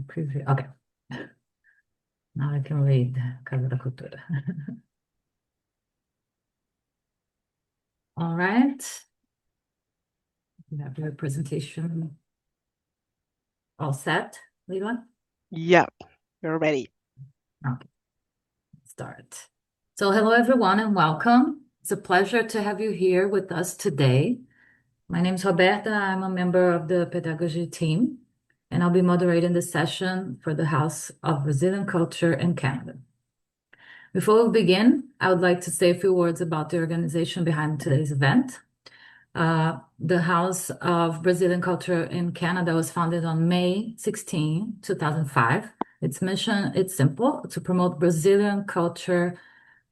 preview. Okay. Now I can read Casa da Cultura. All right. You have your presentation all set, Leila? Yeah, you're ready. Okay, let's start. So hello, everyone, and welcome. It's a pleasure to have you here with us today. My name is Roberta. I'm a member of the pedagogy team, and I'll be moderating the session for the House of Brazilian Culture in Canada. Before we begin, I would like to say a few words about the organization behind today's event. The House of Brazilian Culture in Canada was founded on May 16, 2005. Its mission, it's simple, to promote Brazilian culture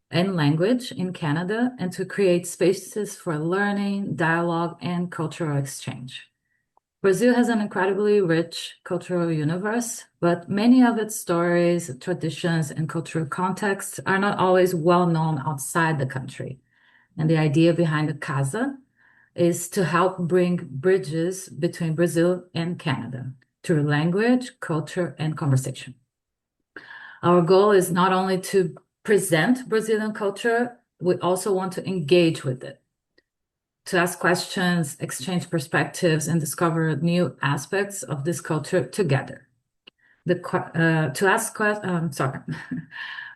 and language in Canada and to create spaces for learning, dialogue, and cultural exchange. Brazil has an incredibly rich cultural universe, but many of its stories, traditions, and cultural contexts are not always well known outside the country. And the idea behind the Casa is to help bring bridges between Brazil and Canada through language, culture, and conversation. Our goal is not only to present Brazilian culture, we also want to engage with it, to ask questions, exchange perspectives, and discover new aspects of this culture together. Sorry.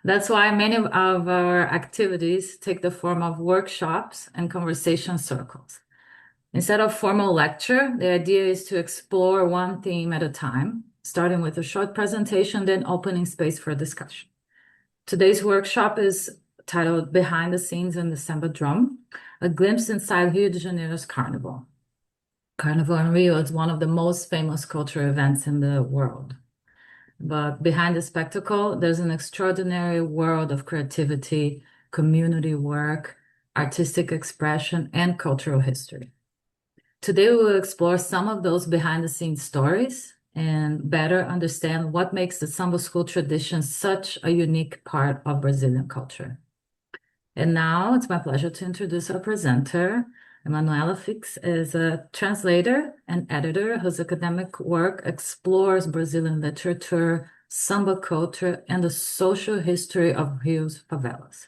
That's why many of our activities take the form of workshops and conversation circles. Instead of formal lecture, the idea is to explore one theme at a time, starting with a short presentation, then opening space for discussion. Today's workshop is titled Behind the Scenes in the Sambadrome, a glimpse inside Rio de Janeiro's Carnival. Carnival in Rio is one of the most famous cultural events in the world. But behind the spectacle, there's an extraordinary world of creativity, community work, artistic expression, and cultural history. Today, we will explore some of those behind the scenes stories and better understand what makes the samba school tradition such a unique part of Brazilian culture. And now it's my pleasure to introduce our presenter. Emanuela Fix is a translator and editor whose academic work explores Brazilian literature, samba culture, and the social history of Rio's favelas.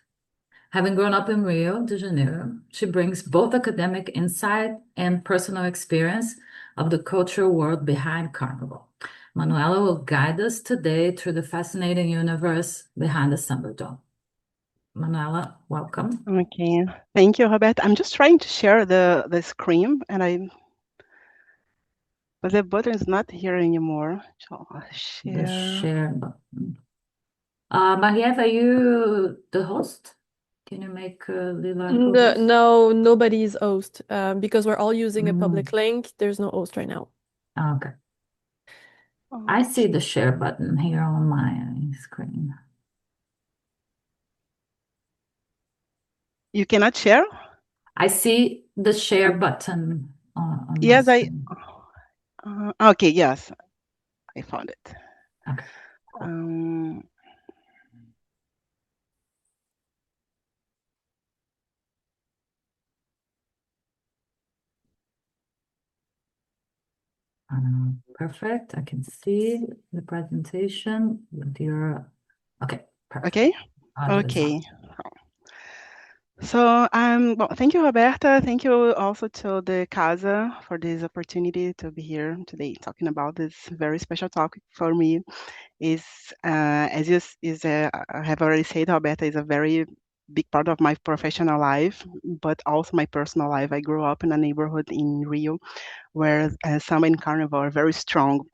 Having grown up in Rio de Janeiro, she brings both academic insight and personal experience of the cultural world behind Carnival. Manuela will guide us today through the fascinating universe behind the Sambadrome. Manuela, welcome. Okay, thank you, Roberta. I'm just trying to share the screen, but the button is not here anymore. So I'll The share. share button. Mariette, are you the host? Can you make Lila co-host? No, nobody's host because we're all using a Mm, public link. There's no host right now. okay. I see the share button here on my screen. You cannot share? I see the share button on my Yes, screen. okay, yes, I found it. Okay, cool. Perfect. I can see the presentation with your. Okay, perfect. Okay, Audio is on. okay. So, well, thank you, Roberta. Thank you also to the Casa for this opportunity to be here today talking about this very special topic for me. Is as you I have already said, Roberta is a very big part of my professional life, but also my personal life. I grew up in a neighborhood in Rio where samba and carnival are very strong.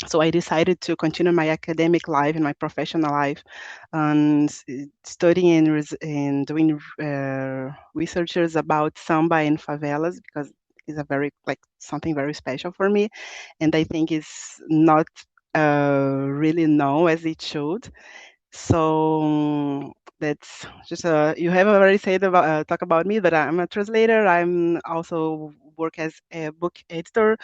So I decided to continue my academic life and my professional life, and studying and doing researches about samba and favelas because it's a very like something very special for me, and I think it's not really known as it should. So that's just you have already said about talk about me, but I'm a translator. I'm also work as a book editor,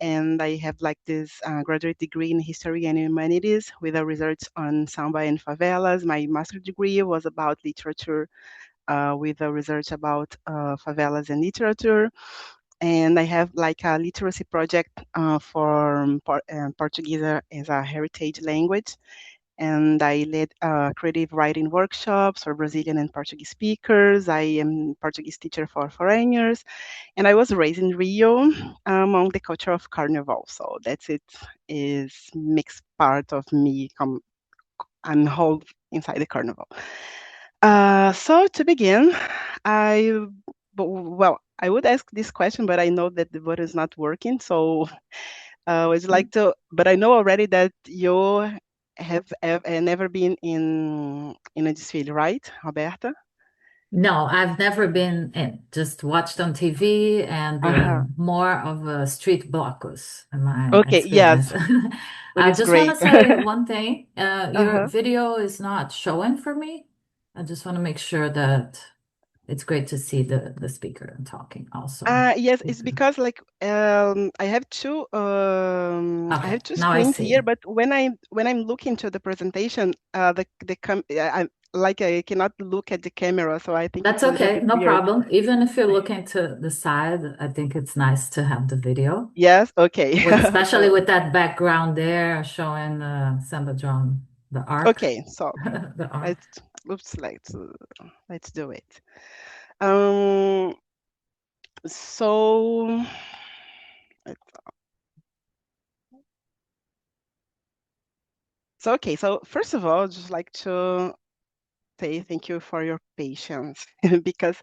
and I have like this graduate degree in history and humanities with a research on samba and favelas. My master's degree was about literature with a research about favelas and literature. and I have like a literacy project for Portuguese as a heritage language. And I led creative writing workshops for Brazilian and Portuguese speakers. I am Portuguese teacher for foreigners, and I was raised in Rio among the culture of Carnival. So that's it, is mixed part of me. I'm whole inside the Carnival. So to begin, well, I would ask this question, but I know that the button is not working. So I would like to, but I know already that you have never been in a desfile, right, Roberta? No, I've never been in, just watched on TV and Uh-huh. more of a street blocos in my Okay, experience. yes, but I it's just want great. to say one thing. Your Uh-huh. video is not showing for me. I just want to make sure that it's great to see the speaker and talking also. Yes, it's because like I Okay, have two now I screens here, see. but when I'm looking to the presentation, I cannot look at the camera, so I think That's it's a little okay, bit no weird. problem. Even if you're looking to the side, I think it's nice to have the video. Yes, okay. With especially So with that background there showing the Sambadrome, the arc, okay, so the arc. let's oops, let's do it. Um, so okay, so first of all, I'd just like to say thank you for your patience because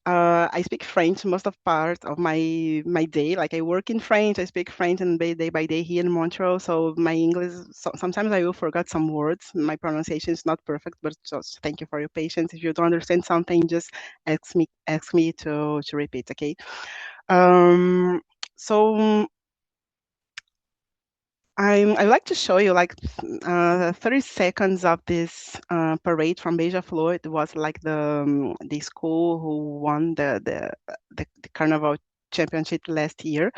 I speak French most of part of my day. Like I work in French, I speak French and day by day here in Montreal. So my English, sometimes I will forget some words. My pronunciation is not perfect, but just thank you for your patience. If you don't understand something, just ask me to repeat. Okay. Um, so I'd like to show you like 30 seconds of this parade from Beija-Flor. It was like the school who won the Carnival championship last year.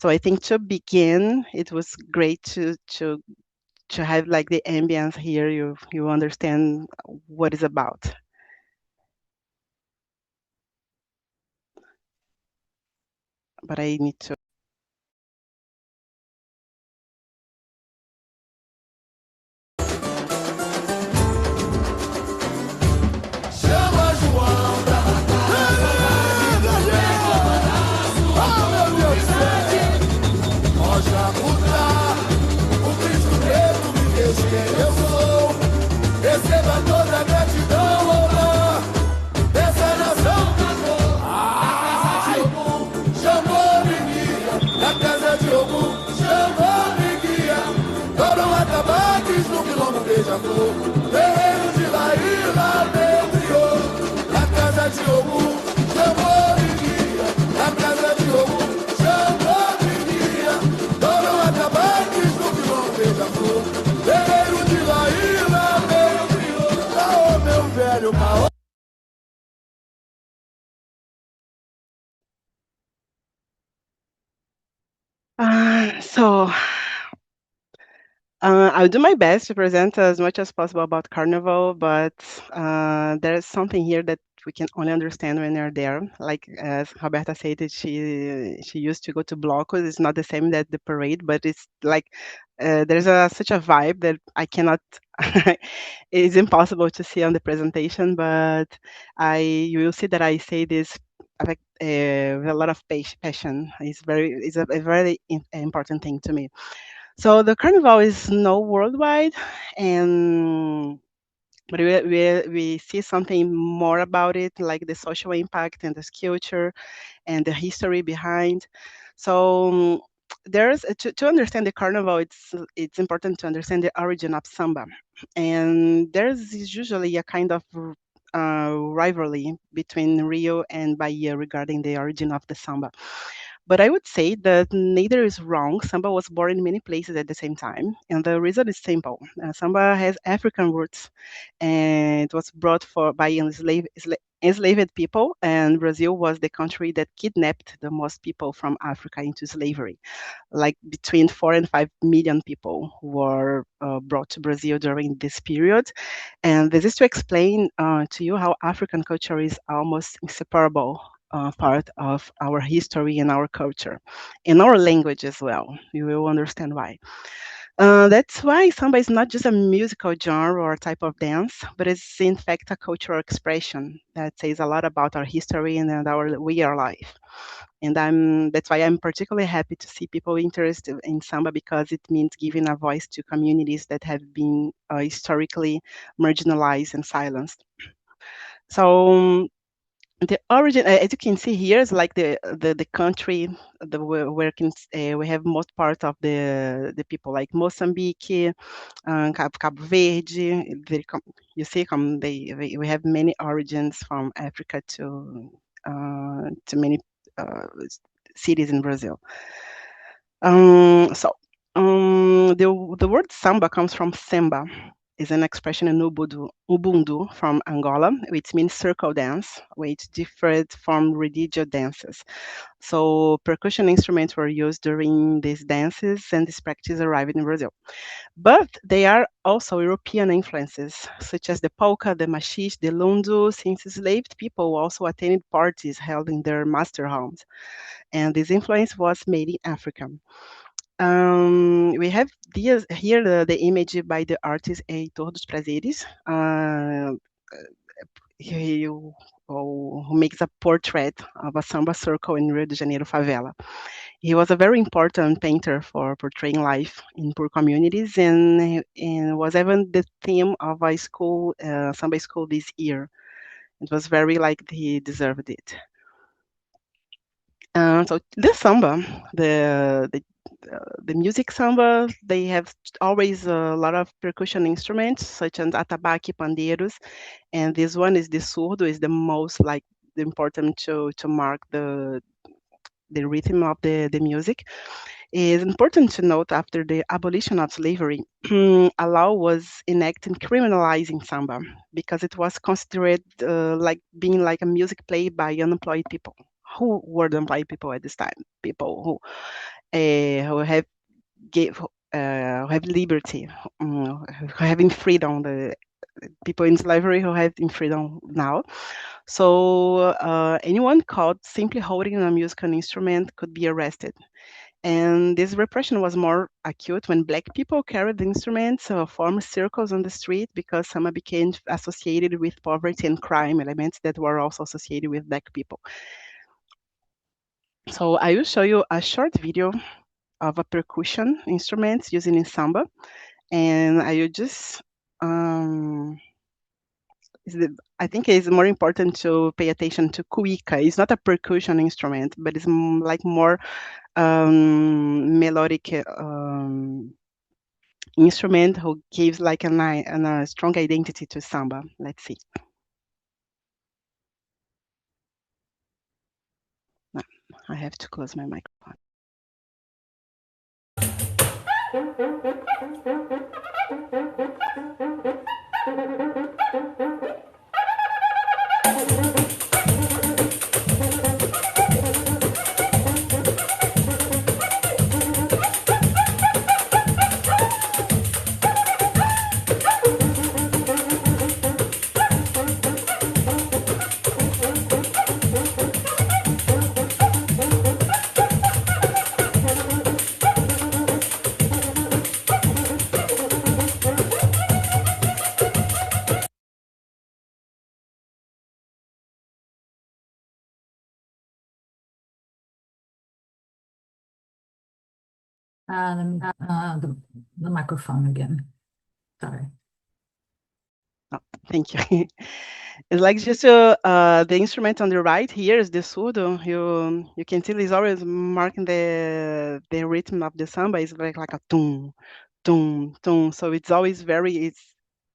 So I think to begin, it was great to have like the ambience here. You understand what it's about. But I need to. Chama João da oh meu Deus do céu, Rocha Puta, o Cristo preto me fez quem eu sou. Receba toda a gratidão, honra dessa nação. Ai, chamou-me guia, na casa de Ogum, chamou-me guia. Foram atabaques no quilombo beija-flor, terreiro de Laíla, meu crioulo. Na casa de Ogum, chamou-me guia, na casa de Ogum, chamou-me guia. Foram atabaques no quilombo beija-flor, terreiro de Laíla, meu crioulo. Ah, ô meu velho Maó. So I'll do my best to present as much as possible about Carnival, but there's something here that we can only understand when you're there. Like as Roberta said, that she used to go to Blocos. It's not the same that the parade, but it's like there's such a vibe that I cannot. It's impossible to see on the presentation, but you will see that I say this like, with a lot of passion. It's a very important thing to me. So the carnival is known worldwide, and but we see something more about it, like the social impact and the culture and the history behind. So there's to understand the carnival, it's important to understand the origin of samba, and there's usually a kind of rivalry between Rio and Bahia regarding the origin of the samba. But I would say that neither is wrong. Samba was born in many places at the same time, and the reason is simple. Samba has African roots, and it was brought by enslaved people, and Brazil was the country that kidnapped the most people from Africa into slavery. Like between 4 and 5 million people were brought to Brazil during this period. And this is to explain to you how African culture is almost inseparable part of our history and our culture, and our language as well. You will understand why. That's why samba is not just a musical genre or type of dance, but it's in fact a cultural expression that says a lot about our history and our way of life. And that's why I'm particularly happy to see people interested in samba, because it means giving a voice to communities that have been historically marginalized and silenced. So the origin, as you can see here, is like the country we have most part of the people, like Mozambique, Cabo Verde. You see, we have many origins from Africa to many cities in Brazil. The word samba comes from samba. Is an expression in Ubuntu from Angola, which means circle dance, which differed from religious dances. So percussion instruments were used during these dances, and this practice arrived in Brazil. But they are also European influences, such as the polka, the machixe, the lundu, since enslaved people also attended parties held in their master homes. And this influence was made in Africa. We have here the image by the artist Heitor dos Prazeres, who makes a portrait of a samba circle in Rio de Janeiro favela. He was a very important painter for portraying life in poor communities, and was even the theme of a school, samba school this year. It was very like he deserved it. So the samba, the music samba, they have always a lot of percussion instruments such as atabaque, pandeiros, and this one is the surdo, is the most like the important to mark the rhythm of the music. It's important to note after the abolition of slavery, a law was enacted criminalizing samba because it was considered like being like a music played by unemployed people. Who were the unemployed people at this time? People who have liberty, who having freedom. The people in slavery who have in freedom now. So anyone caught simply holding a musical instrument could be arrested. And this repression was more acute when Black people carried the instruments or formed circles on the street, because samba became associated with poverty and crime, elements that were also associated with Black people. So I will show you a short video of a percussion instrument using in samba, and I will just I think it's more important to pay attention to cuica. It's not a percussion instrument, but it's like more melodic instrument who gives like a strong identity to samba. Let's see. No, I have to close my microphone. The microphone again. Sorry. Oh, thank you. It's like just the instrument on the right here is the surdo. You can see it's always marking the rhythm of the samba is like a tum tum tum. So it's always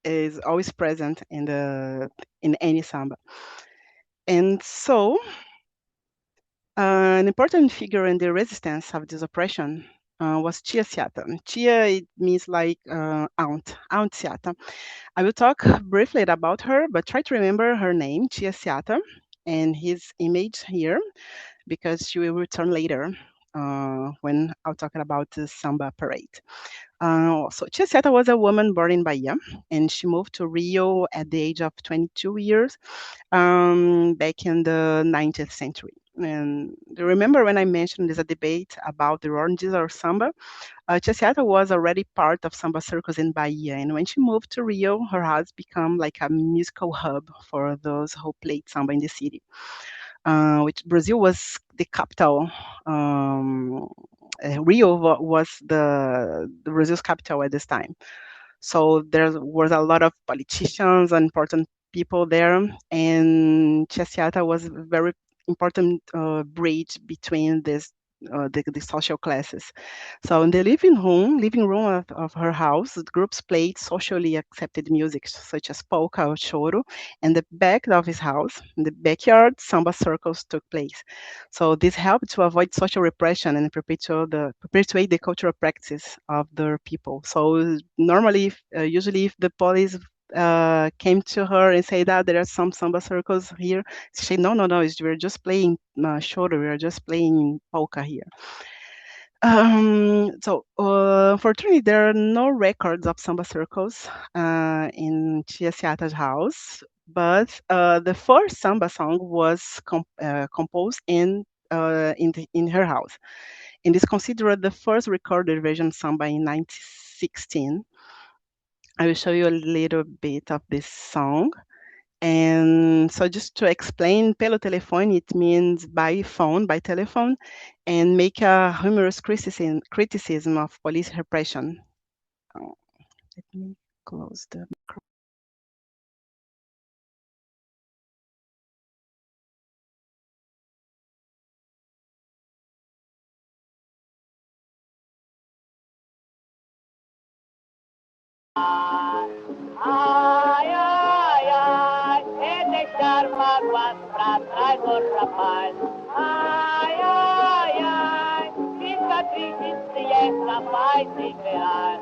is always present in any samba. And so an important figure in the resistance of this oppression was Tia Seata. Tia, it means like aunt Seata. I will talk briefly about her, but try to remember her name, Tia Seata, and his image here, because she will return later when I'll talk about the samba parade. So Tia Seta was a woman born in Bahia, and she moved to Rio at the age of 22 years, back in the 19th century. And remember when I mentioned there's a debate about the oranges or samba? Tia Seta was already part of samba circles in Bahia, and when she moved to Rio, her house became like a musical hub for those who played samba in the city. Which Brazil was the capital. Rio was the Brazil's capital at this time. So there was a lot of politicians and important people there, and Chessiata was a very important bridge between the social classes. So in the living room of her house, the groups played socially accepted music such as polka or choro, and the back of his house, in the backyard, samba circles took place. So this helped to avoid social repression and perpetuate the cultural practices of the people. So normally, usually, if the police came to her and say that there are some samba circles here, she said, no, no, no, we're just playing choro, we're just playing polka here. Unfortunately, there are no records of samba circles in Tia Seata's house, but the first samba song was composed in her house, and is considered the first recorded version samba in 1916. I will show you a little bit of this song. And so just to explain, pelo telefone, it means by phone, by telephone, and make a humorous criticism of police repression. Oh, let me close the micro. Ai, ai, ai, é deixar mágoas pra trás, ô rapaz. Ai, ai, ai, fica triste se essa vai se virar.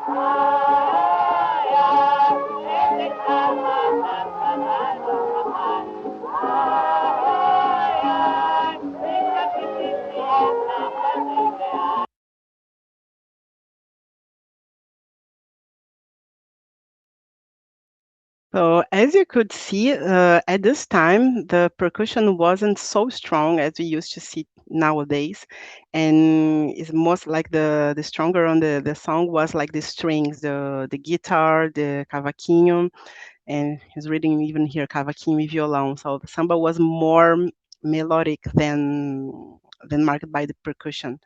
Ai, ai, é deixar mágoas pra trás, ô rapaz. Ai, ai, fica triste se essa vai se virar. So as you could see, at this time, the percussion wasn't so strong as we used to see nowadays. And it's most like the stronger on the song was like the strings, the guitar, the cavaquinho, and he's reading even here cavaquinho e violão. So the samba was more melodic than marked by the percussion.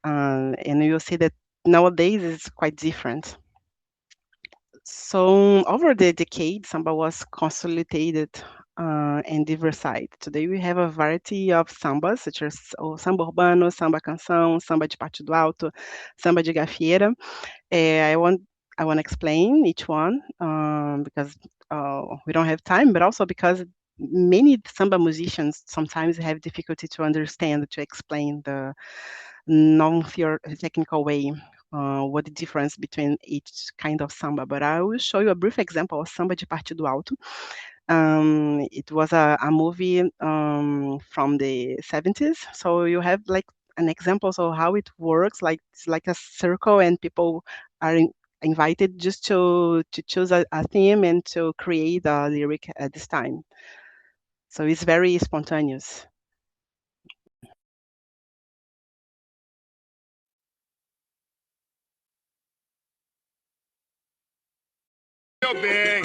And you'll see that nowadays it's quite different. So over the decades, samba was consolidated and diversified. Today we have a variety of sambas, such as samba urbano, samba canção, samba de partido alto, samba de gafieira. I want to explain each one because we don't have time, but also because many samba musicians sometimes have difficulty to understand, to explain the non-technical way what the difference between each kind of samba. But I will show you a brief example of samba de partido alto. It was a movie from the 70s. So you have like an example of how it works. Like it's like a circle, and people are invited just to choose a theme and to create a lyric at this time. So it's very spontaneous. Meu bem.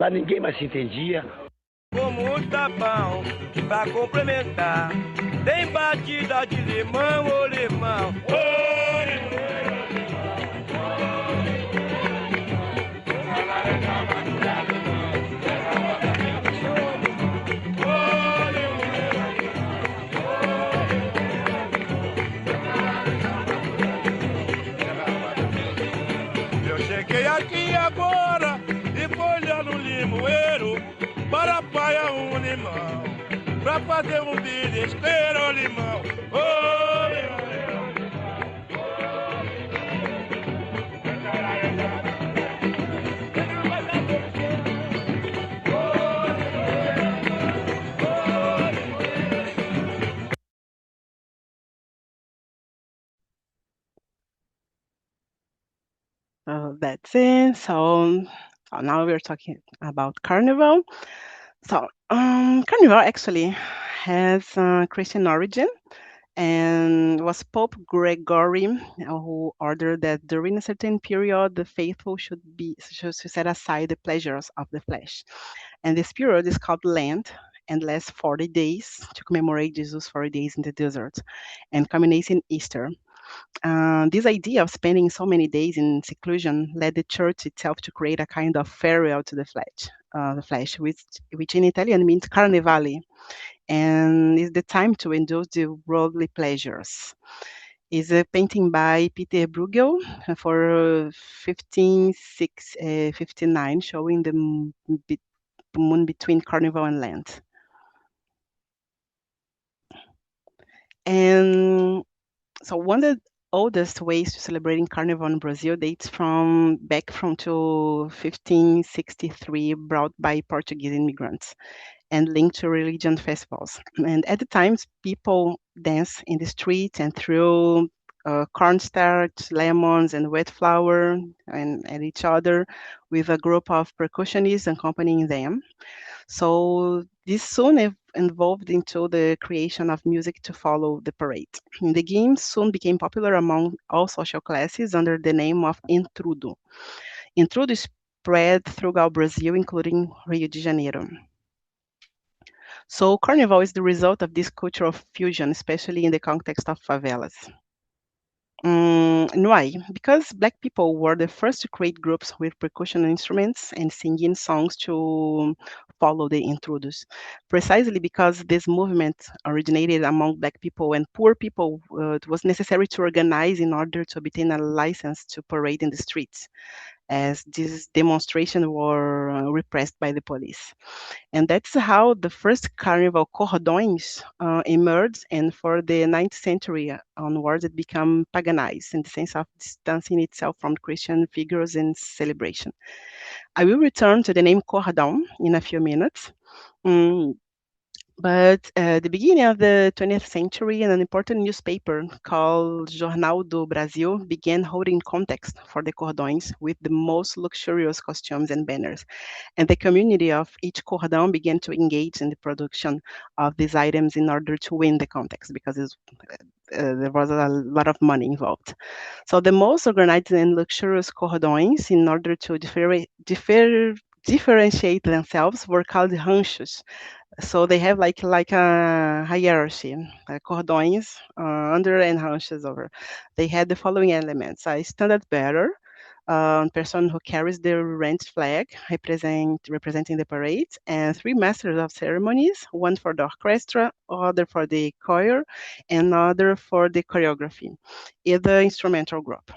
Lá ninguém mais se entendia. Como tá bom pra complementar. Tem batida de limão, ô limão. Ô limão. Eu cheguei aqui agora e folhando o limoeiro para apanhar um limão, pra fazer um desespero, limão. Ô, limão. That's it. So now we're talking about Carnival. So Carnival actually has Christian origin and was Pope Gregory who ordered that during a certain period the faithful should set aside the pleasures of the flesh. And this period is called Lent and lasts 40 days to commemorate Jesus' 40 days in the desert and culminates in Easter. This idea of spending so many days in seclusion led the church itself to create a kind of farewell to the flesh, which in Italian means carnevale, and is the time to indulge the worldly pleasures. Is a painting by Peter Bruegel for 1559, showing the moon between Carnival and Lent. And so one of the oldest ways to celebrating Carnival in Brazil dates back from to 1563, brought by Portuguese immigrants and linked to religion festivals. And at the times, people dance in the streets and threw cornstarch, lemons, and wet flour at each other with a group of percussionists accompanying them. So this soon evolved into the creation of music to follow the parade. The game soon became popular among all social classes under the name of intrudo. Intrudo spread throughout Brazil, including Rio de Janeiro. So Carnival is the result of this cultural fusion, especially in the context of favelas. And why? Because Black people were the first to create groups with percussion instruments and singing songs to follow the intrudos. Precisely because this movement originated among Black people and poor people, it was necessary to organize in order to obtain a license to parade in the streets, as these demonstrations were repressed by the police. And that's how the first carnival cordões emerged, and for the 9th century onwards, it became paganized in the sense of distancing itself from Christian figures and celebration. I will return to the name cordão in a few minutes. But at the beginning of the 20th century, an important newspaper called Jornal do Brasil began holding contests for the cordões with the most luxurious costumes and banners. And the community of each cordão began to engage in the production of these items in order to win the contest, because there was a lot of money involved. So the most organized and luxurious cordões, in order to differentiate themselves, were called ranchos. So they have like a hierarchy, cordões under and ranchos over. They had the following elements: a standard bearer, person who carries the ranch flag representing the parade, and 3 masters of ceremonies, one for the orchestra, other for the choir, and other for the choreography, the instrumental group.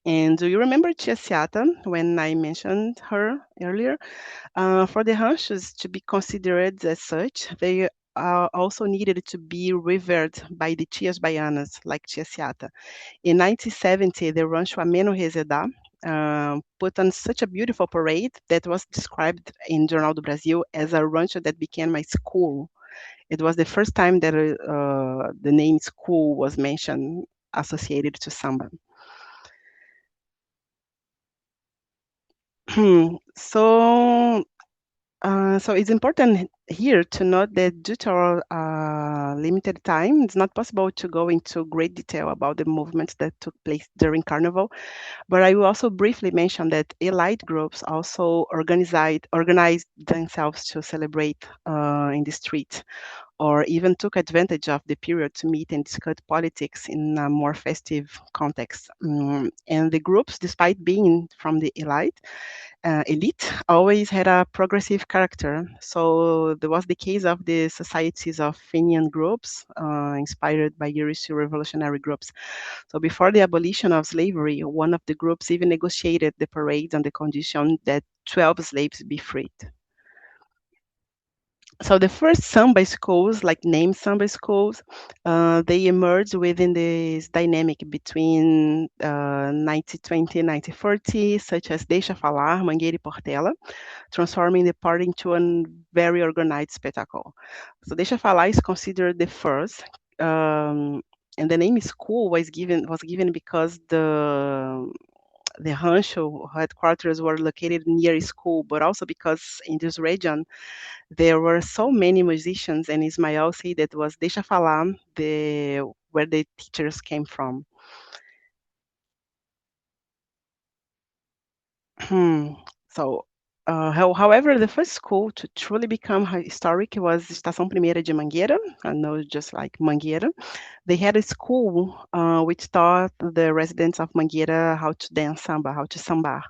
And do you remember Tia Seata when I mentioned her earlier? For the ranchos to be considered as such, they also needed to be revered by the Tias Baianas, like Tia Seata. In 1970, the Rancho Ameno Reseda put on such a beautiful parade that was described in Jornal do Brasil as a rancho that became my school. It was the first time that the name school was mentioned associated to samba. So it's important here to note that due to our limited time, it's not possible to go into great detail about the movements that took place during Carnival, but I will also briefly mention that elite groups also organized themselves to celebrate in the street, or even took advantage of the period to meet and discuss politics in a more festive context. And the groups, despite being from the elite, always had a progressive character. So there was the case of the societies of Fenian groups, inspired by Irish revolutionary groups. So before the abolition of slavery, one of the groups even negotiated the parade on the condition that 12 slaves be freed. So the first samba schools, like named samba schools, they emerged within this dynamic between 1920 and 1940, such as Deixa Falar, Mangueira e Portela, transforming the party into a very organized spectacle. So Deixa Falar is considered the first, and the name school was given because the rancho headquarters were located near a school, but also because in this region there were so many musicians, and Ismael said that was Deixa Falar, where the teachers came from. So, however, the first school to truly become historic was Estação Primeira de Mangueira, I know, just like Mangueira. They had a school which taught the residents of Mangueira how to dance samba, how to sambar.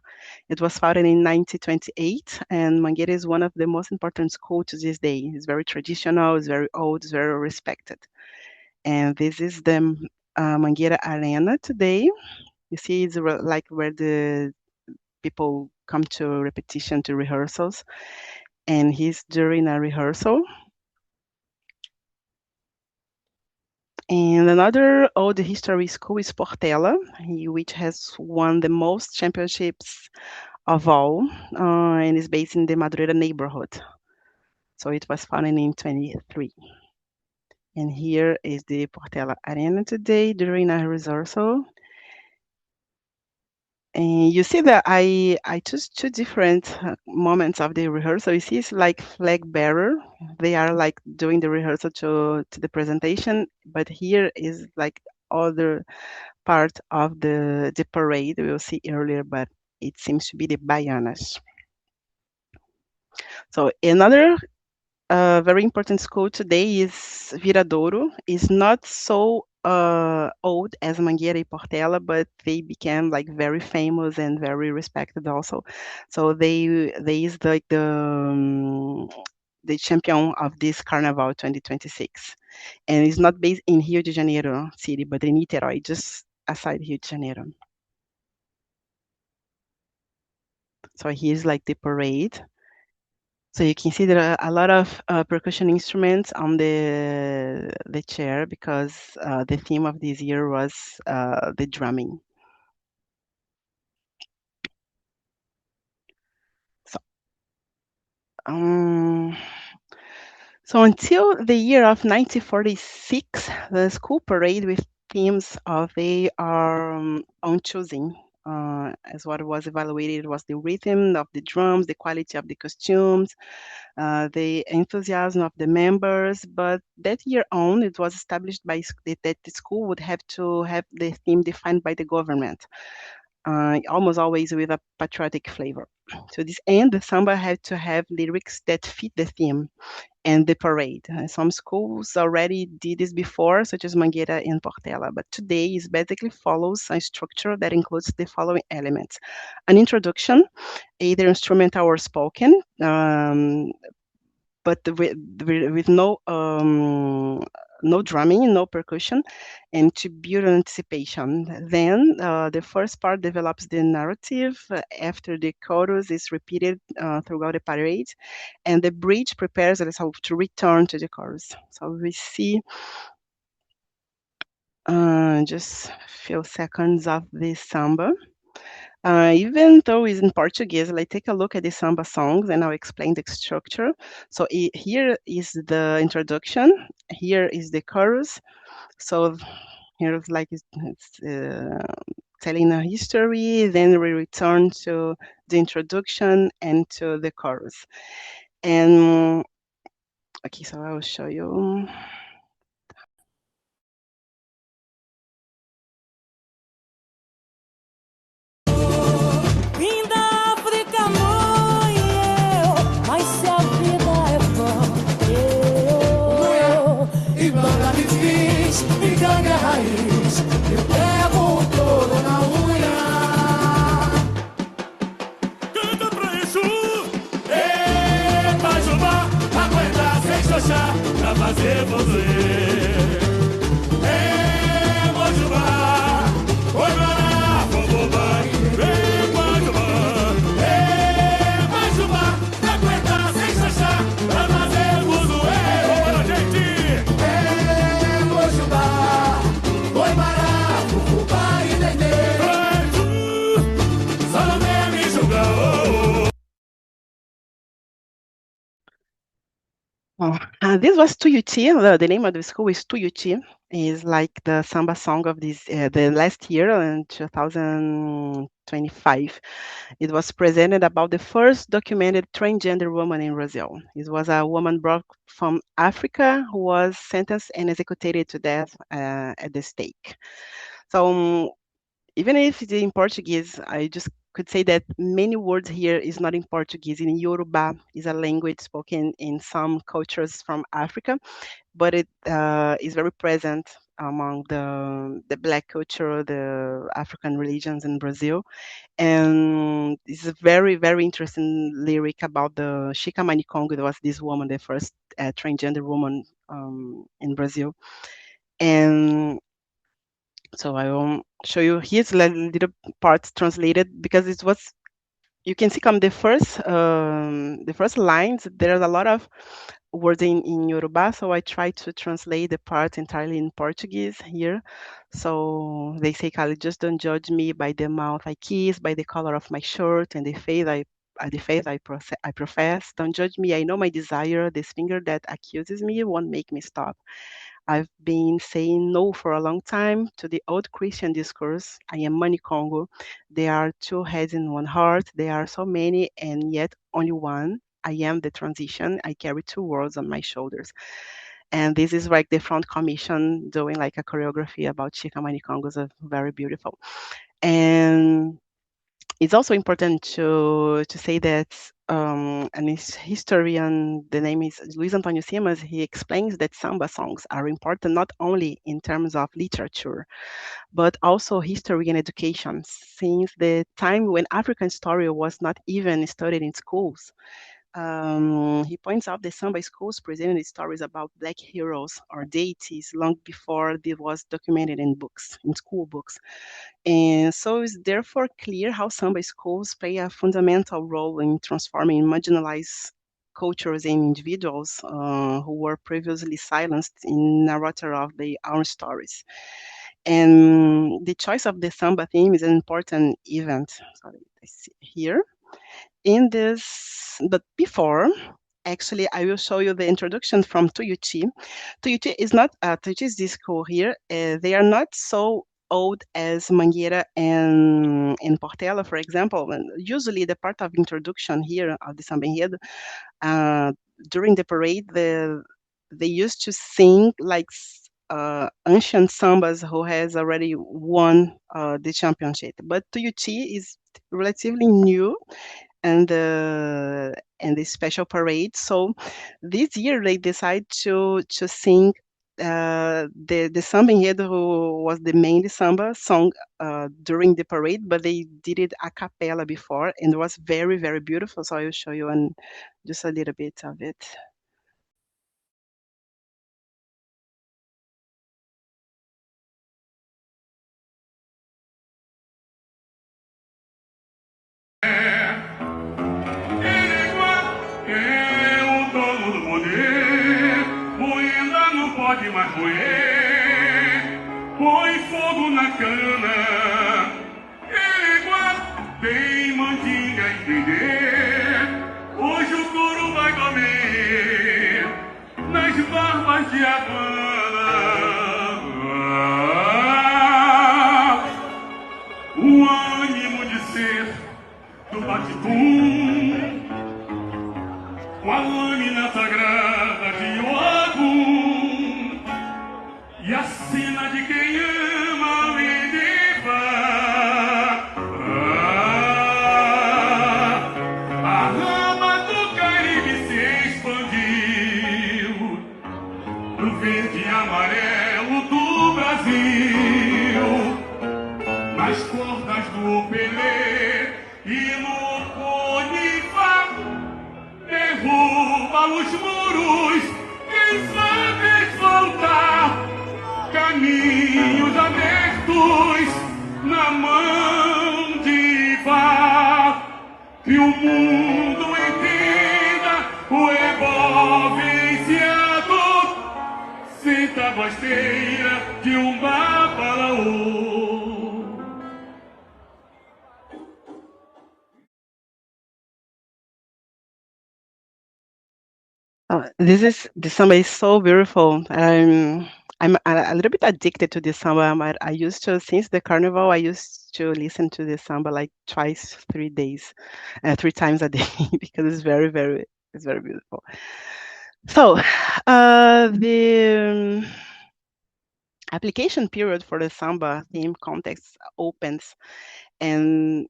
It was founded in 1928, and Mangueira is one of the most important schools to this day. It's very traditional, it's very old, it's very respected. And this is the Mangueira Arena today. You see, it's like where the people come to repetition, to rehearsals, and he's during a rehearsal. And another old history school is Portela, which has won the most championships of all, and is based in the Madureira neighborhood. So it was founded in 23. And here is the Portela Arena today during a rehearsal. And you see that I choose two different moments of the rehearsal. You see, it's like flag bearer. They are like doing the rehearsal to the presentation, but here is like other part of the parade we will see earlier, but it seems to be the baianas. So another very important school today is Viradouro. It's not so old as Mangueira and Portela, but they became like very famous and very respected also. So they is like the champion of this Carnival 2026, and it's not based in Rio de Janeiro city, but in Niterói, just outside Rio de Janeiro. So here's like the parade. So you can see there are a lot of percussion instruments on the chair because the theme of this year was the drumming. So until the year of 1946, the school parade with themes of their own choosing, as what was evaluated was the rhythm of the drums, the quality of the costumes, the enthusiasm of the members. But that year on, it was established by that the school would have to have the theme defined by the government, almost always with a patriotic flavor. To this end, the samba had to have lyrics that fit the theme and the parade. Some schools already did this before, such as Mangueira and Portela, but today it basically follows a structure that includes the following elements: an introduction, either instrumental or spoken, but with no drumming, no percussion, and to build anticipation. Then the first part develops the narrative. After the chorus is repeated throughout the parade, and the bridge prepares us to return to the chorus. So we see just a few seconds of this samba. Even though it's in Portuguese, like take a look at the samba songs and I'll explain the structure. So here is the introduction, here is the chorus. So here's like it's telling a history, then we return to the introduction and to the chorus. And okay, so I will show you. Eu pego o touro na unha. Canta pra isso. Pra Jubá, aguentar sem xoxar, pra fazer evoluir. Mojubá, oi Mará, Bobobá, Mojubá. Mojubá, aguentar sem xoxar, pra fazer evoluir. Vamos lá, gente. Mojubá. This was Tuiuti. The name of the school is Tuiuti. is like the samba song of this the last year in 2025. It was presented about the first documented transgender woman in Brazil. It was a woman brought from Africa who was sentenced and executed to death at the stake. So even if it's in Portuguese, I just could say that many words here is not in Portuguese. In Yoruba is a language spoken in some cultures from Africa, but it is very present among the Black culture, the African religions in Brazil. And it's a very, very interesting lyric about the Chica Manicongo. There was this woman, the first transgender woman in Brazil. And so I will show you here's a little part translated because it was you can see come the first lines. There's a lot of words in Yoruba, so I try to translate the part entirely in Portuguese here. So they say, Kali, just don't judge me by the mouth I kiss, by the color of my shirt and the faith I profess. Don't judge me. I know my desire. This finger that accuses me won't make me stop. I've been saying no for a long time to the old Christian discourse. I am Money Congo. There are two heads in one heart. There are so many, and yet only one. I am the transition. I carry two worlds on my shoulders. And this is like the front commission doing like a choreography about Chica Money Congos, very beautiful. And it's also important to say that an historian, the name is Luis Antonio Simas, he explains that samba songs are important not only in terms of literature, but also history and education, since the time when African story was not even studied in schools. He points out that samba schools presented stories about Black heroes or deities long before this was documented in books, in school books. And so it's therefore clear how samba schools play a fundamental role in transforming marginalized cultures and individuals who were previously silenced in narrator of their own stories. And the choice of the samba theme is an important event. Sorry, I see here in this, but before, actually, I will show you the introduction from Tuiuti. Tuiuti is not, Tuiuti is this school here. They are not so old as Mangueira and Portela, for example. And usually the part of introduction here of the samba-enredo, during the parade, they used to sing like ancient sambas who has already won the championship. But Tuiuti is relatively new and the special parade. So this year they decided to sing the samba enredo who was the main samba song during the parade, but they did it a cappella before, and it was very, very beautiful. So I will show you just a little bit of it. Pode mais roer, põe fogo na cana. Ele tem mandinga e vender. Hoje o couro vai comer nas barbas de Havana. O ânimo de ser do Baticum, com a lâmina sagrada de Oagum. E a sina de quem ama o Idipa. A rama do Caribe se expandiu no verde e amarelo do Brasil, nas cordas do Opelê e no Conifá. Derruba os muros, quem sabe voltar. Caminhos abertos na mão de Vá, que o mundo entenda o ebó venciado, senta a basteira de um babalaô. The samba is so beautiful. I'm a little bit addicted to the samba. I used to, since the carnival, I used to listen to the samba like twice, 3 days, 3 times a day because it's very beautiful. So, the application period for the samba theme context opens, and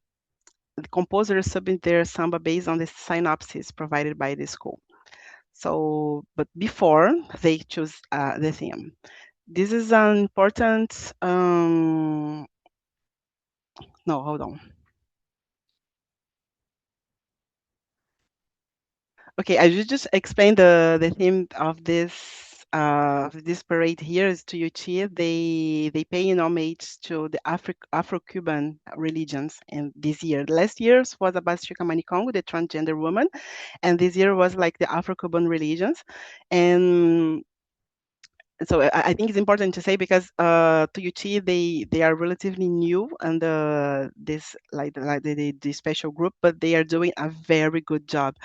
the composers submit their samba based on the synopsis provided by the school. So, but before they choose the theme. This is an important, no, hold on. Okay, I should just explain the theme of this parade here is to Yuchi. They pay an homage to the Afro-Cuban religions, and this year, last year's was about Chica Manicongo, the transgender woman, and this year was like the Afro-Cuban religions, and so I think it's important to say because Tuyuti they are relatively new and this like the special group, but they are doing a very good job.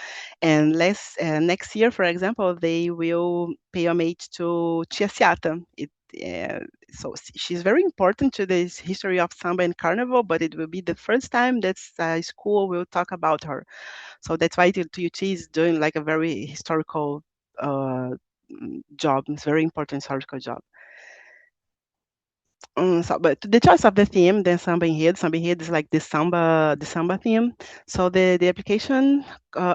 And next year, for example, they will pay homage to Tia Seata. So she's very important to the history of samba and carnival, but it will be the first time that school will talk about her. So that's why Tuyuti is doing like a very historical uh, job. It's very important historical job. So, but the choice of the theme, then samba-enredo is like the samba theme. So the application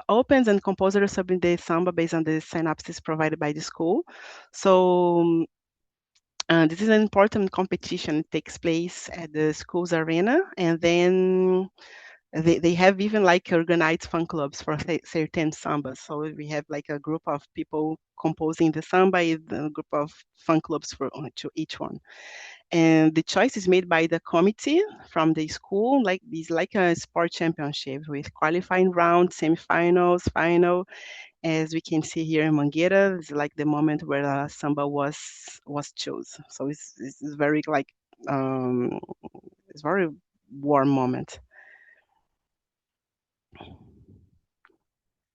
opens and composers submit the samba based on the synopsis provided by the school. So this is an important competition. It takes place at the school's arena, and then they have even like organized fan clubs for certain sambas. So we have like a group of people composing the samba, a group of fan clubs for to each one. And the choice is made by the committee from the school, like it's like a sport championship with qualifying round, semifinals, final. As we can see here in Mangueira, it's like the moment where samba was chosen. So it's very like it's very warm moment.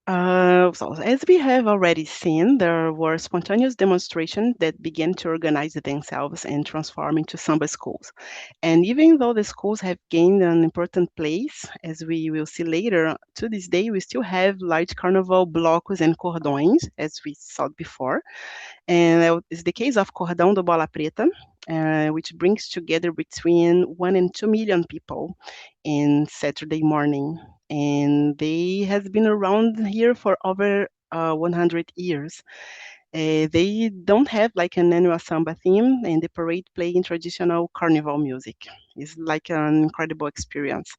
So as we have already seen, there were spontaneous demonstrations that began to organize themselves and transform into samba schools. And even though the schools have gained an important place, as we will see later, to this day, we still have large carnival blocos and cordões, as we saw before. And it's the case of Cordão do Bola Preta, which brings together between 1 and 2 million people in Saturday morning. And they has been around here for over 100 years. They don't have like an annual samba theme, and the parade playing traditional carnival music. It's like an incredible experience.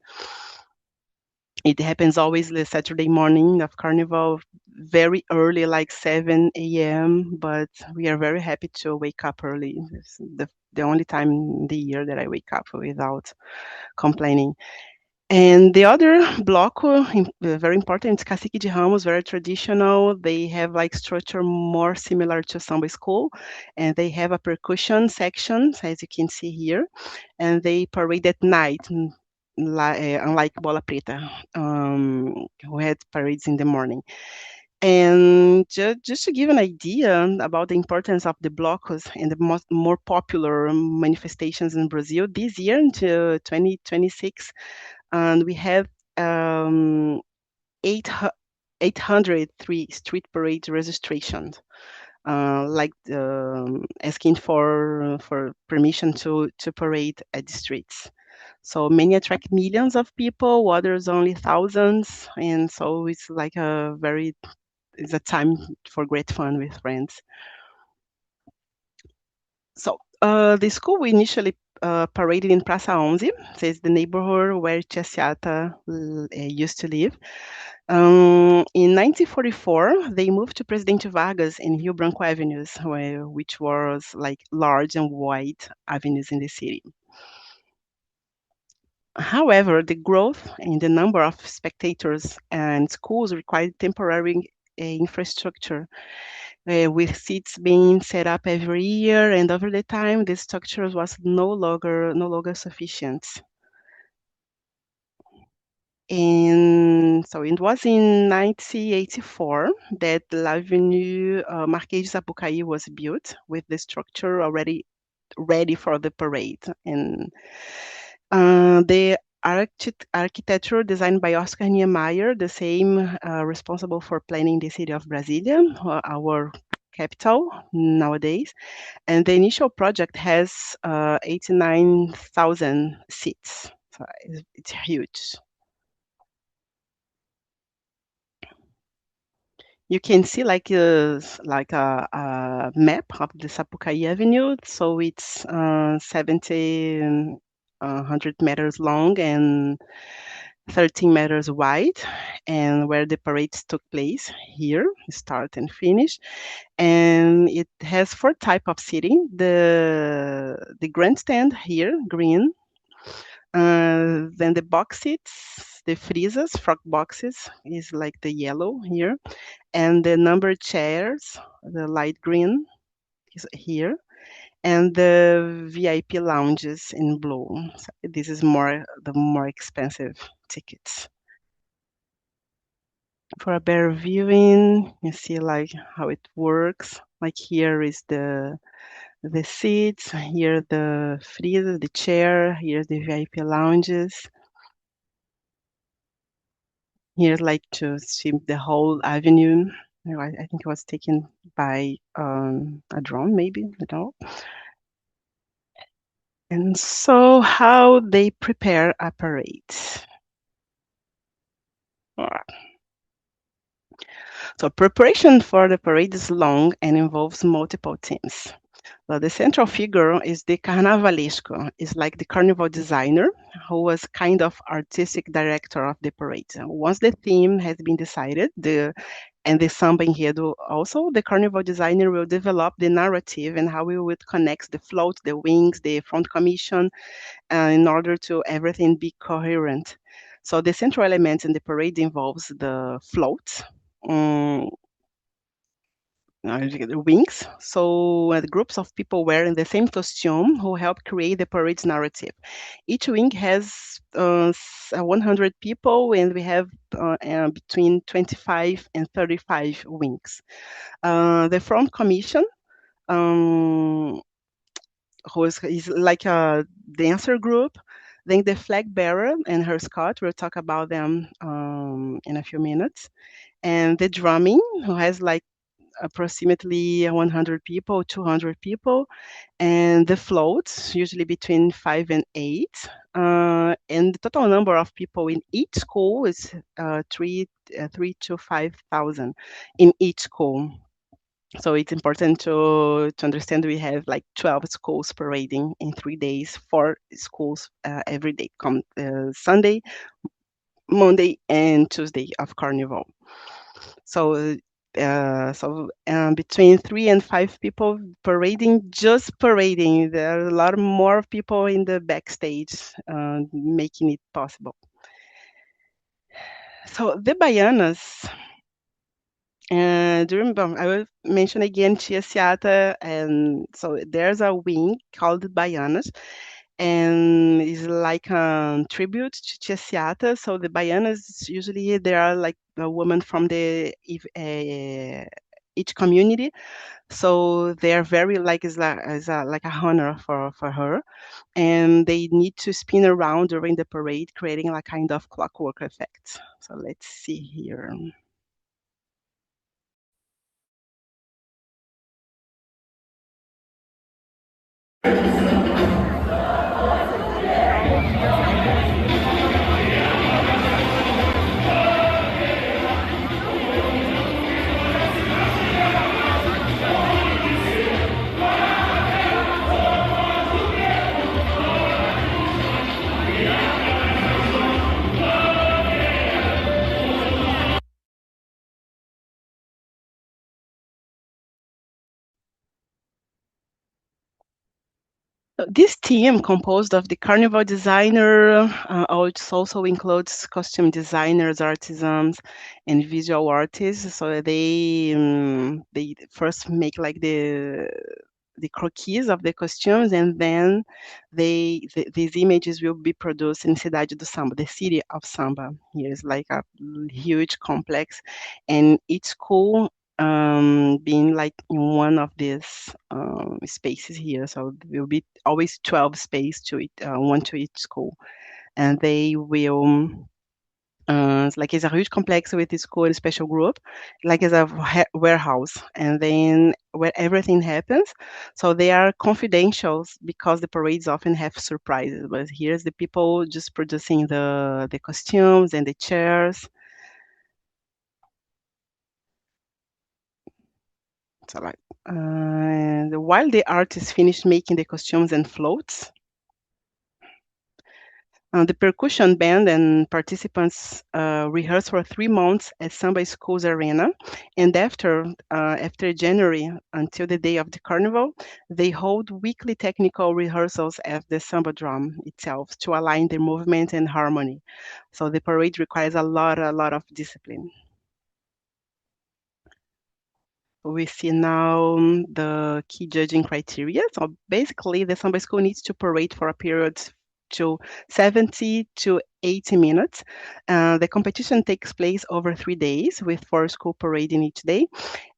It happens always the Saturday morning of Carnival, very early, like 7 a.m., but we are very happy to wake up early. It's the only time in the year that I wake up without complaining. And the other block, very important, is Cacique de Ramos, very traditional. They have like structure more similar to samba school, and they have a percussion section, as you can see here, and they parade at night, unlike Bola Preta, who had parades in the morning. And just to give an idea about the importance of the blocos and the more popular manifestations in Brazil, this year into 2026, and we have 803 street parade registrations, like asking for permission to parade at the streets. So many attract millions of people, others only thousands, and so it's like it's a time for great fun with friends. So the school initially paraded in Praça 11, says the neighborhood where Tia Seata used to live. In 1944, they moved to Presidente Vargas in Rio Branco Avenues, which was like large and wide avenues in the city. However, the growth in the number of spectators and schools required temporary infrastructure, with seats being set up every year, and over the time, the structure was no longer sufficient. And so it was in 1984 that l'Avenue Marquês de Sapucaí was built with the structure already ready for the parade. And the architecture designed by Oscar Niemeyer, the same responsible for planning the city of Brasilia, our capital nowadays. And the initial project has 89,000 seats. So it's huge. You can see like a map of the Sapucaí Avenue. So it's 100 meters long and 13 meters wide, and where the parades took place here, start and finish. And it has 4 type of seating. The grandstand here, green. Then the box seats, the freezers, frog boxes, is like the yellow here. And the numbered chairs, the light green, is here. And the VIP lounges in blue. So this is the more expensive tickets. For a better viewing, you see like how it works. Like here is the seats, here the freezer, the chair, here's the VIP lounges. Here's like to see the whole avenue. I think it was taken by a drone, maybe, I don't know. And so how they prepare a parade. So preparation for the parade is long and involves multiple teams. So the central figure is the carnavalesco, is like the carnival designer who was kind of artistic director of the parade. Once the theme has been decided, and the samba-enredo also, the carnival designer will develop the narrative and how we would connect the float, the wings, the front commission, in order to everything be coherent. So the central element in the parade involves the float, the wings. So the groups of people wearing the same costume who help create the parade's narrative. Each wing has 100 people, and we have between 25 and 35 wings. The front commission, who is like a dancer group. Then the flag bearer and her Scott, we'll talk about them in a few minutes. And the drumming, who has like approximately 100 people, 200 people, and the floats, usually between 5 and 8. And the total number of people in each school is 3 to 5,000 in each school. So it's important to understand we have like 12 schools parading in 3 days, 4 schools every day, Sunday, Monday, and Tuesday of Carnival. So between 3 and 5 people parading, just parading. There are a lot more people in the backstage making it possible. So the baianas, I will mention again Tia Seata, and so there's a wing called Baianas, and it's like a tribute to Tia Seata. So the Baianas, usually they are like a woman from each community, so they're very like like a honor for her, and they need to spin around during the parade, creating like kind of clockwork effect. So let's see here. This team, composed of the carnival designer, also includes costume designers, artisans, and visual artists. So they first make like the the croquis of the costumes, and then these images will be produced in Cidade do Samba, the city of samba. Here is like a huge complex, and each school being like in one of these spaces here. So there will be always 12 space to it, one to each school, and they will. It's a huge complex with this school and special group, like it's a warehouse, and then where everything happens. So they are confidential because the parades often have surprises. But here's the people just producing the costumes and the chairs. So like, while the artists finished making the costumes and floats, the percussion band and participants rehearse for 3 months at Samba School's arena, and after January until the day of the carnival, they hold weekly technical rehearsals at the Sambadrome itself to align their movement and harmony. So the parade requires a lot of discipline. We see now the key judging criteria. So basically, the Samba School needs to parade for a period to 70 to 80 minutes. The competition takes place over 3 days with 4 school parading each day.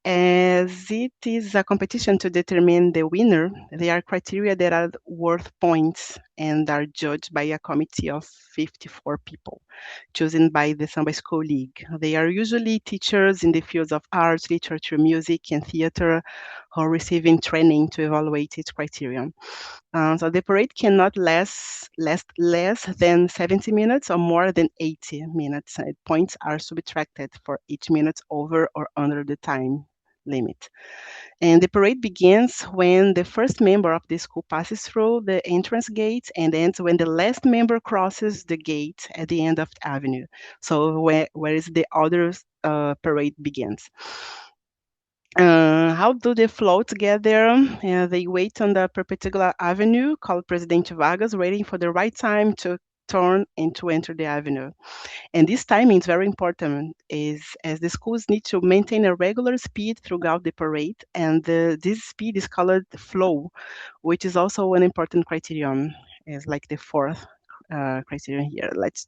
As it is a competition to determine the winner, there are criteria that are worth points and are judged by a committee of 54 people chosen by the Samba School League. They are usually teachers in the fields of art, literature, music, and theater who are receiving training to evaluate each criterion. So the parade cannot last less than 70 minutes or more than 80 minutes. Points are subtracted for each minute over or under the time limit. And the parade begins when the first member of the school passes through the entrance gate and ends when the last member crosses the gate at the end of the avenue. So whereas the other parade begins. How do they float get there? They wait on the perpendicular avenue called Presidente Vargas, waiting for the right time to turn and to enter the avenue. And this timing is very important, as the schools need to maintain a regular speed throughout the parade, and this speed is called flow, which is also an important criterion, is like the fourth criterion here. Let's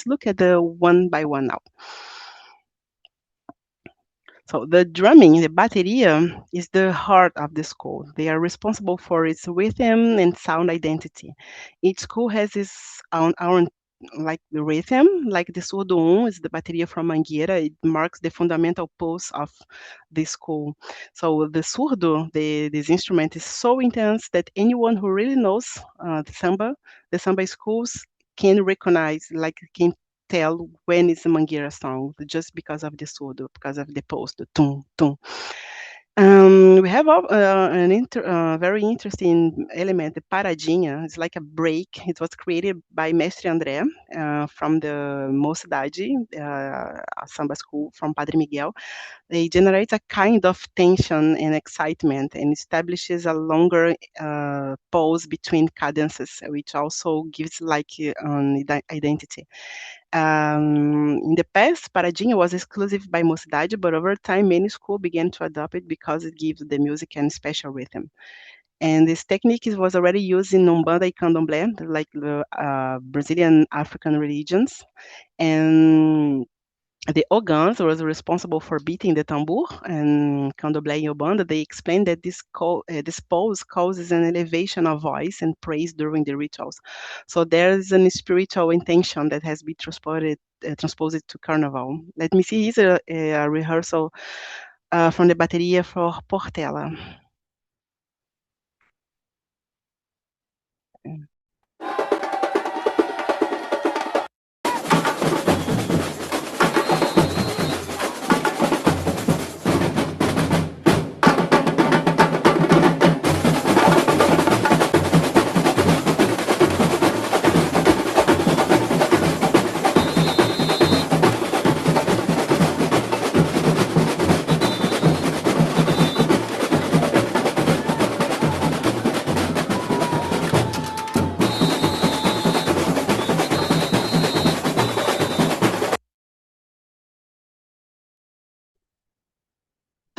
look at the one by one now. So the drumming, the bateria, is the heart of the school. They are responsible for its rhythm and sound identity. Each school has its own like the rhythm, like the surdo is the bateria from Mangueira. It marks the fundamental pulse of the school. So the surdo, this instrument is so intense that anyone who really knows the samba schools can recognize, like can tell when it's a Mangueira song, just because of the surdo, because of the pulse, the tum tum. We have an very interesting element, the paradinha. It's like a break. It was created by Mestre André from the Mocidade, a samba school from Padre Miguel. It generates a kind of tension and excitement and establishes a longer pause between cadences, which also gives like an identity. In the past, Paradinha was exclusive by Mocidade, but over time, many schools began to adopt it because it gives the music a special rhythm. And this technique was already used in Umbanda and Candomblé, like the Brazilian African religions. And the Ogans was responsible for beating the tambour, and Candomblé and Umbanda, they explained that this pose causes an elevation of voice and praise during the rituals. So there's a spiritual intention that has been transposed to Carnival. Let me see, here's a rehearsal from the bateria for Portela.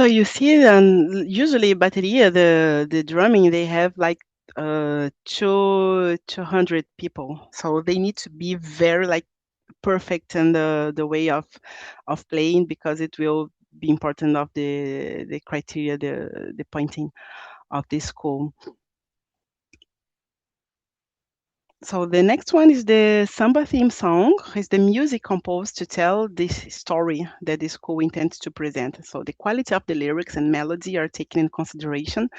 you see, usually bateria, the drumming, they have like 200 people, so they need to be very like perfect in the way of playing, because it will be important of the criteria, the pointing of the school. So the next one is the samba theme song. Is the music composed to tell this story that the school intends to present. So the quality of the lyrics and melody are taken in consideration,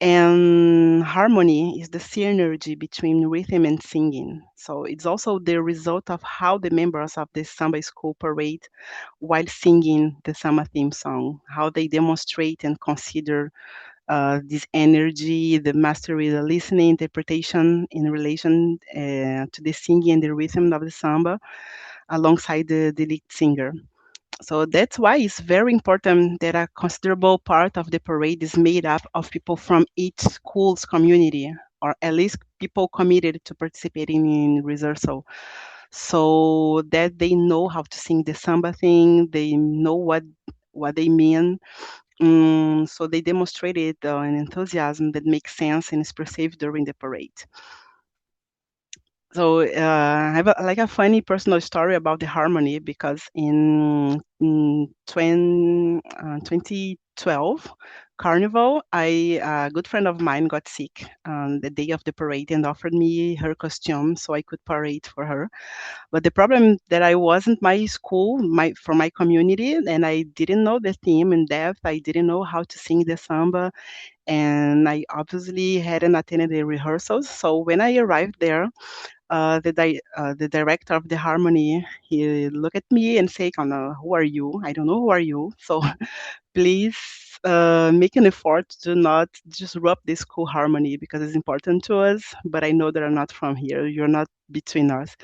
and harmony is the synergy between rhythm and singing. So it's also the result of how the members of the samba school parade while singing the samba theme song, how they demonstrate and consider this energy, the mastery, the listening, interpretation in relation to the singing and the rhythm of the samba alongside the lead singer. So that's why it's very important that a considerable part of the parade is made up of people from each school's community, or at least people committed to participating in rehearsal, so that they know how to sing the samba thing, they know what they mean. So they demonstrated an enthusiasm that makes sense and is perceived during the parade. So I have like a funny personal story about the harmony, because in 2012 Carnival, a good friend of mine got sick the day of the parade and offered me her costume so I could parade for her. But the problem that I wasn't my school, for my community, and I didn't know the theme in depth. I didn't know how to sing the samba, and I obviously hadn't attended the rehearsals. So when I arrived there, the director of the harmony, he looked at me and said, "Oh, no, who are you? I don't know who are you. So please make an effort to not disrupt the school harmony, because it's important to us. But I know that I'm not from here. You're not between us."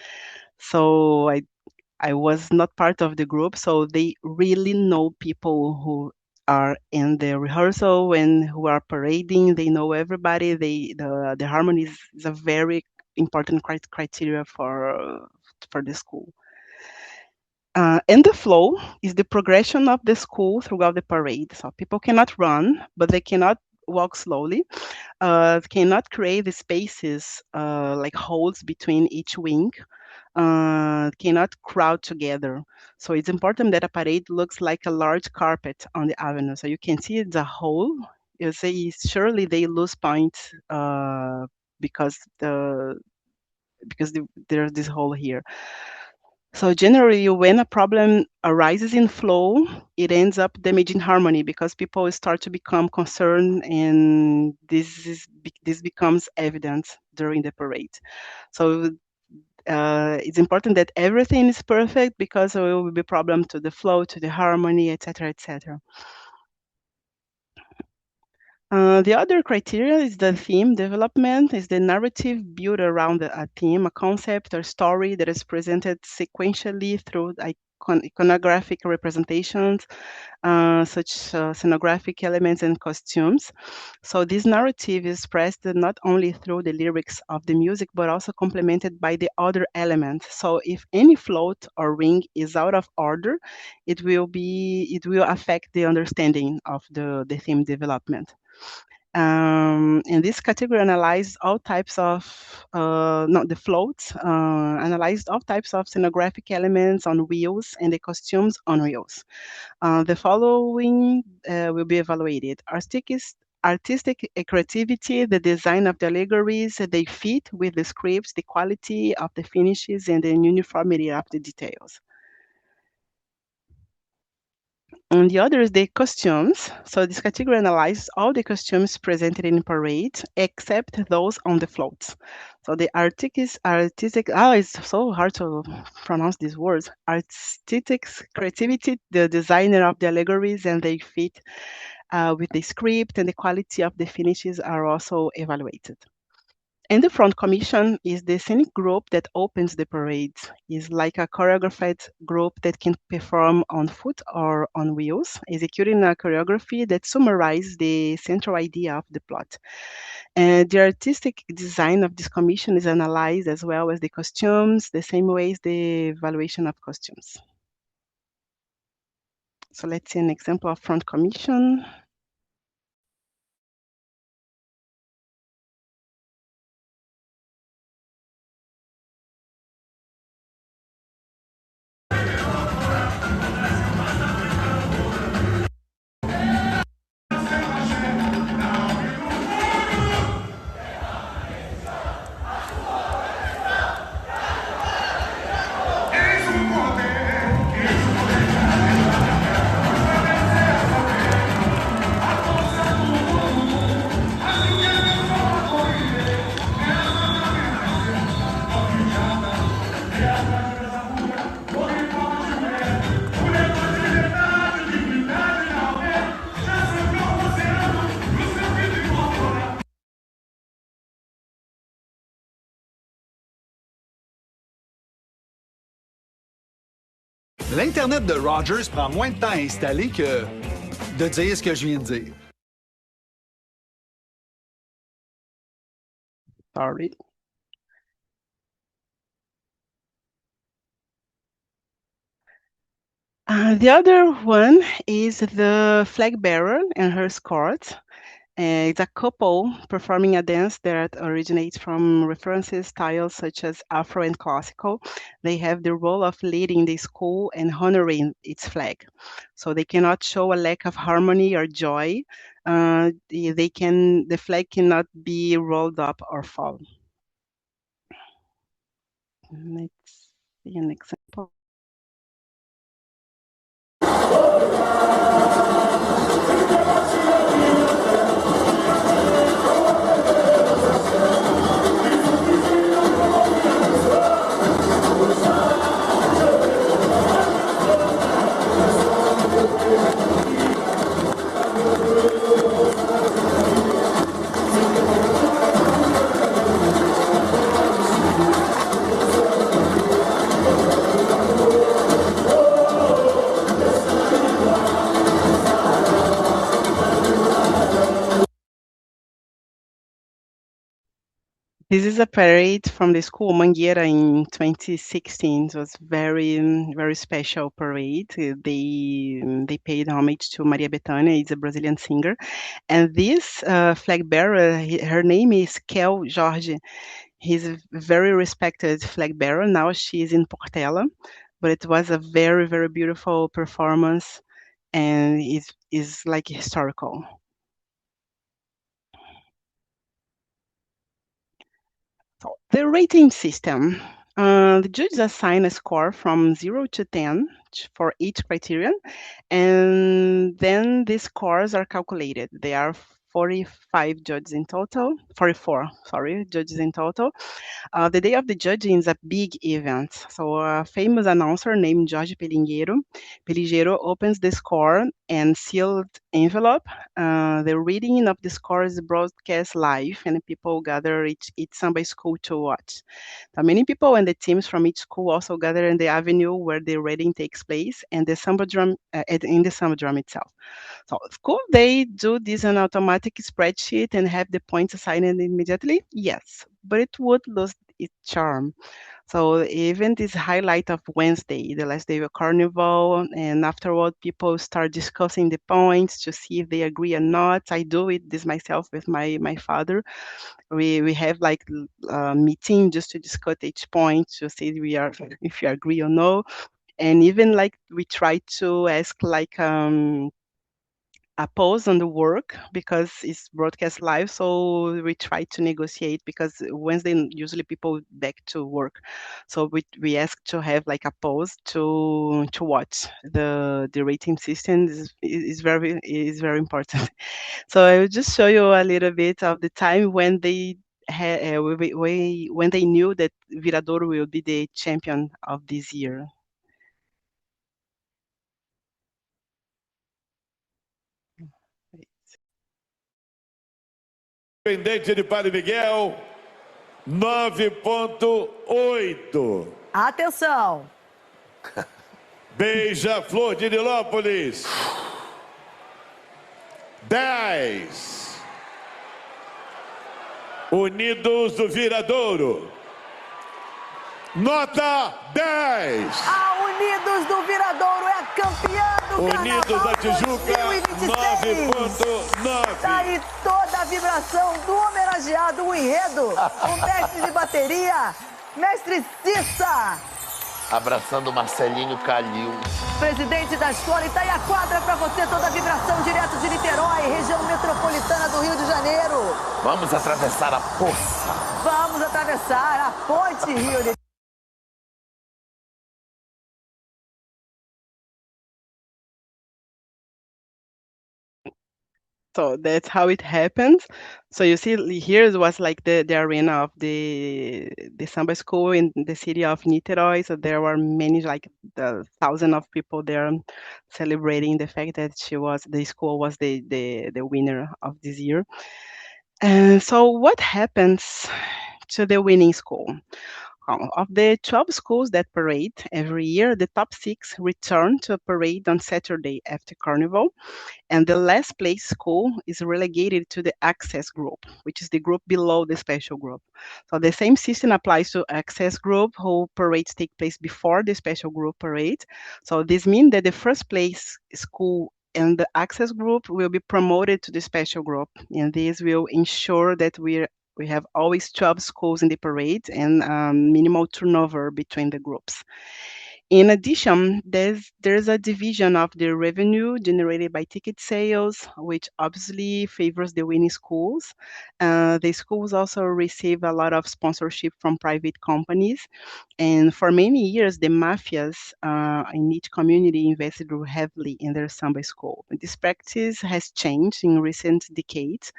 So I was not part of the group. So they really know people who are in the rehearsal and who are parading. They know everybody. The harmony is a very important criteria for the school. And the flow is the progression of the school throughout the parade. So people cannot run, but they cannot walk slowly, cannot create the spaces like holes between each wing, cannot crowd together. So it's important that a parade looks like a large carpet on the avenue. So you can see the hole. You say surely they lose points because there's this hole here. So generally, when a problem arises in flow, it ends up damaging harmony, because people start to become concerned, and this becomes evident during the parade. So it's important that everything is perfect, because there will be problem to the flow, to the harmony, etc., etc. The other criteria is the theme development, is the narrative built around a theme, a concept or story that is presented sequentially through iconographic representations, such scenographic elements and costumes. So this narrative is expressed not only through the lyrics of the music, but also complemented by the other elements. So if any float or ring is out of order, it will affect the understanding of the theme development. And this category analyzed all types of, not the floats, analyzed all types of scenographic elements on wheels and the costumes on wheels. The following will be evaluated: artistic creativity, the design of the allegories, they fit with the scripts, the quality of the finishes, and the uniformity of the details. And the other is the costumes. So this category analyzes all the costumes presented in parade, except those on the floats. So the artistic, it's so hard to pronounce these words. Artistic creativity, the designer of the allegories, and they fit with the script, and the quality of the finishes are also evaluated. And the front commission is the scenic group that opens the parade. It's like a choreographed group that can perform on foot or on wheels, executing a choreography that summarizes the central idea of the plot. And the artistic design of this commission is analyzed, as well as the costumes, the same way as the evaluation of costumes. So let's see an example of front commission. L'Internet de Rogers prend moins de temps à installer que de dire ce que je viens de dire. Sorry. The other one is the flag bearer and her escort. It's a couple performing a dance that originates from references styles such as Afro and classical. They have the role of leading the school and honoring its flag. So they cannot show a lack of harmony or joy. The flag cannot be rolled up or fall. Let's see an example. This is a parade from the school Mangueira in 2016. It was very special parade. They paid homage to Maria Bethânia. It's a Brazilian singer, and this flag bearer, her name is Kel Jorge. He's a very respected flag bearer. Now she is in Portela, but it was a very beautiful performance, and is like historical. So the rating system. The judges assign a score from 0 to 10 for each criterion, and then these scores are calculated. There are 45 judges in total, 44, sorry, judges in total. The day of the judging is a big event. So a famous announcer named Jorge Peligero opens the score and sealed envelope. The reading of the score is broadcast live, and people gather each samba school to watch. Now, many people and the teams from each school also gather in the avenue where the reading takes place, and the Sambadrome in the Sambadrome itself. So could they do this on automatic spreadsheet and have the points assigned immediately? Yes, but it would lose its charm. So the event is highlight of Wednesday, the last day of Carnival, and afterward people start discussing the points to see if they agree or not. I do it this myself with my father. We have like a meeting just to discuss each point to see if you agree or no, and even like we try to ask like a pause on the work because it's broadcast live. So we try to negotiate because Wednesday usually people back to work. So we ask to have like a pause to watch the rating system is very important. So I will just show you a little bit of the time when they when they knew that Viradouro will be the champion of this year. Independente de Padre Miguel, 9,8. Atenção! Beija-Flor de Nilópolis, 10. Unidos do Viradouro, nota 10. A Unidos do Viradouro é a campeã do Unidos da Carnaval Tijuca, 2026. 9.9. Tá aí toda a vibração do homenageado, o enredo, o mestre de bateria, mestre Cissa. Abraçando o Marcelinho Calil. Presidente da escola, e tá aí a quadra pra você, toda a vibração direto de Niterói, região metropolitana do Rio de Janeiro. Vamos atravessar a poça. Vamos atravessar a ponte Rio de So that's how it happens. So you see here it was like the arena of the samba school in the city of Niterói. So there were many, like the thousands of people there celebrating the fact that the school was the winner of this year. And so what happens to the winning school? Of the 12 schools that parade every year, the top 6 return to a parade on Saturday after Carnival, and the last place school is relegated to the access group, which is the group below the special group. So the same system applies to access group, who parades take place before the special group parade. So this means that the first place school and the access group will be promoted to the special group, and this will ensure that we have always 12 schools in the parade and minimal turnover between the groups. In addition, there's a division of the revenue generated by ticket sales, which obviously favors the winning schools. The schools also receive a lot of sponsorship from private companies. And for many years, the mafias in each community invested heavily in their samba school. This practice has changed in recent decades.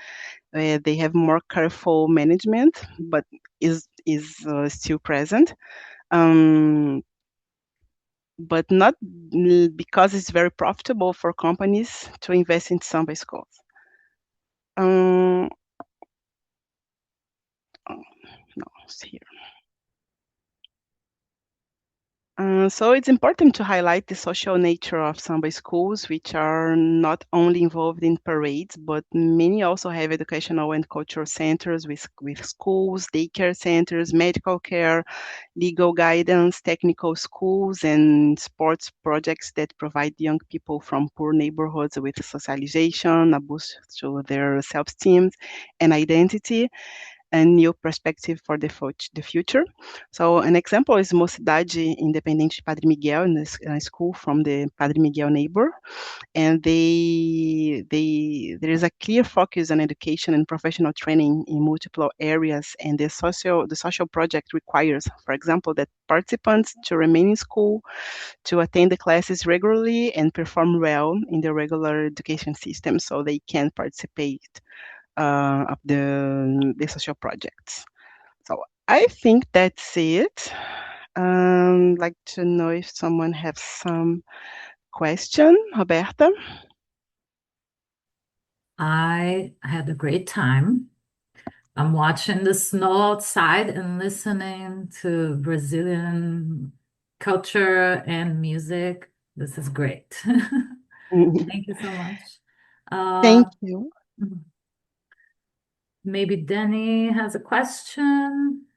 They have more careful management, but is still present. But not because it's very profitable for companies to invest in samba schools. No, it's here. So it's important to highlight the social nature of samba schools, which are not only involved in parades, but many also have educational and cultural centers with schools, daycare centers, medical care, legal guidance, technical schools, and sports projects that provide young people from poor neighborhoods with socialization, a boost to their self-esteem and identity, and new perspective for the future. So an example is Mocidade Independente de Padre Miguel, in this school from the Padre Miguel neighbor, and there is a clear focus on education and professional training in multiple areas, and the social project requires, for example, that participants to remain in school, to attend the classes regularly, and perform well in the regular education system so they can participate of the social projects. So I think that's it. Like to know if someone has some question, Roberta. I had a great time. I'm watching the snow outside and listening to Brazilian culture and music. This is great. Thank you so much. Thank you. Maybe Danny has a question.